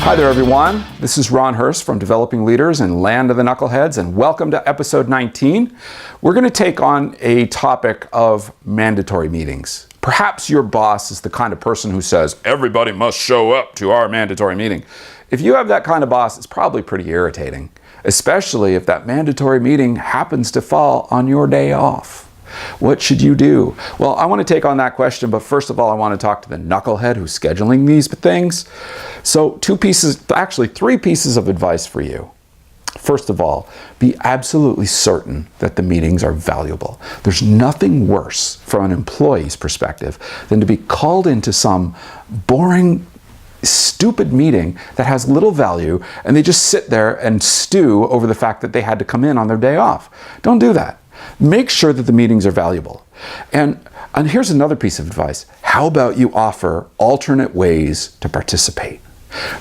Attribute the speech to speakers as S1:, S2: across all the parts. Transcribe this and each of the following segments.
S1: Hi there, everyone. This is Ron Hurst from Developing Leaders in Land of the Knuckleheads, and welcome to episode 19. We're going to take on a topic of mandatory meetings. Perhaps your boss is the kind of person who says, everybody must show up to our mandatory meeting. If you have that kind of boss, it's probably pretty irritating, especially if that mandatory meeting happens to fall on your day off. What should you do? Well, I want to take on that question, but first of all, I want to talk to the knucklehead who's scheduling these things. So three pieces of advice for you. First of all, be absolutely certain that the meetings are valuable. There's nothing worse from an employee's perspective than to be called into some boring, stupid meeting that has little value, and they just sit there and stew over the fact that they had to come in on their day off. Don't do that. Make sure that the meetings are valuable. And here's another piece of advice. How about you offer alternate ways to participate?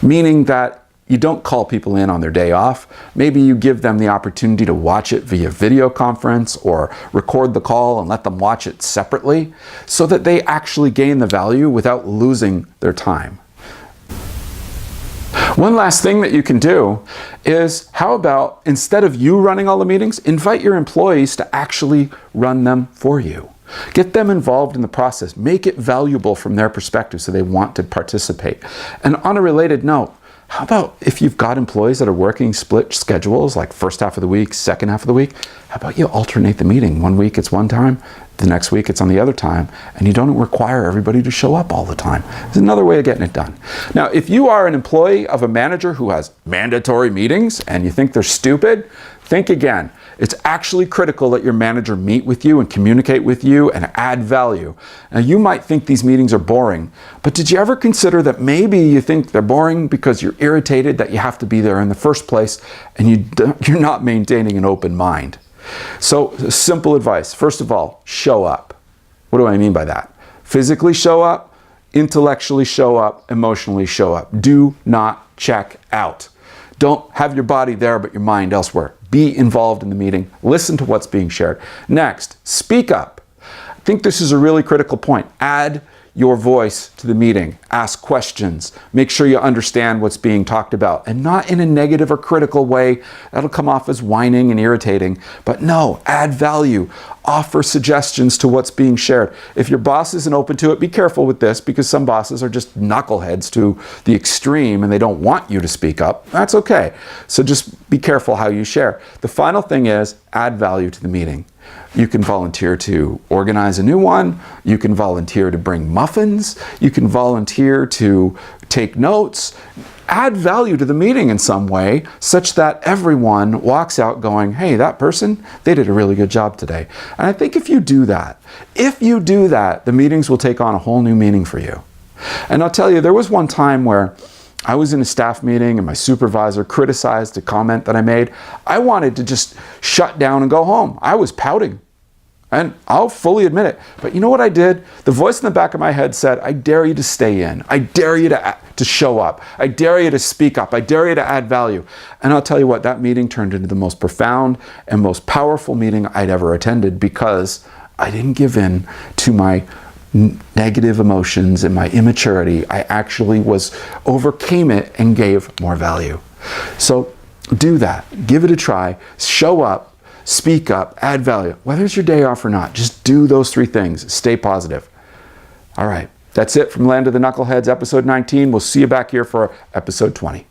S1: Meaning that you don't call people in on their day off. Maybe you give them the opportunity to watch it via video conference or record the call and let them watch it separately so that they actually gain the value without losing their time. One last thing that you can do is, how about instead of you running all the meetings, invite your employees to actually run them for you. Get them involved in the process. Make it valuable from their perspective so they want to participate. And on a related note, how about if you've got employees that are working split schedules, like first half of the week, second half of the week, how about you alternate the meeting? One week it's one time, the next week it's on the other time, and you don't require everybody to show up all the time. It's another way of getting it done. Now, if you are an employee of a manager who has mandatory meetings and you think they're stupid, think again. It's actually critical that your manager meet with you and communicate with you and add value. Now, you might think these meetings are boring, but did you ever consider that maybe you think they're boring because you're irritated that you have to be there in the first place and you're not maintaining an open mind? So, simple advice. First of all, show up. What do I mean by that? Physically show up, intellectually show up, emotionally show up. Do not check out. Don't have your body there but your mind elsewhere. Be involved in the meeting. Listen to what's being shared. Next, speak up. I think this is a really critical point. Add your voice to the meeting. Ask questions. Make sure you understand what's being talked about, and not in a negative or critical way. That'll come off as whining and irritating. But no, add value. Offer suggestions to what's being shared. If your boss isn't open to it, be careful with this, because some bosses are just knuckleheads to the extreme and they don't want you to speak up. That's okay. So just be careful how you share. The final thing is add value to the meeting. You can volunteer to organize a new one. You can volunteer to bring muffins. You can volunteer to take notes. Add value to the meeting in some way such that everyone walks out going, hey, that person, they did a really good job today. And I think if you do that, the meetings will take on a whole new meaning for you. And I'll tell you, there was one time where I was in a staff meeting and my supervisor criticized a comment that I made. I wanted to just shut down and go home. I was pouting. And I'll fully admit it. But you know what I did? The voice in the back of my head said, I dare you to stay in. I dare you to show up. I dare you to speak up. I dare you to add value. And I'll tell you what, that meeting turned into the most profound and most powerful meeting I'd ever attended, because I didn't give in to my negative emotions and my immaturity. I actually overcame it and gave more value. So do that. Give it a try. Show up. Speak up, add value. Whether it's your day off or not, just do those three things. Stay positive. All right, that's it from Land of the Knuckleheads, episode 19. We'll see you back here for episode 20.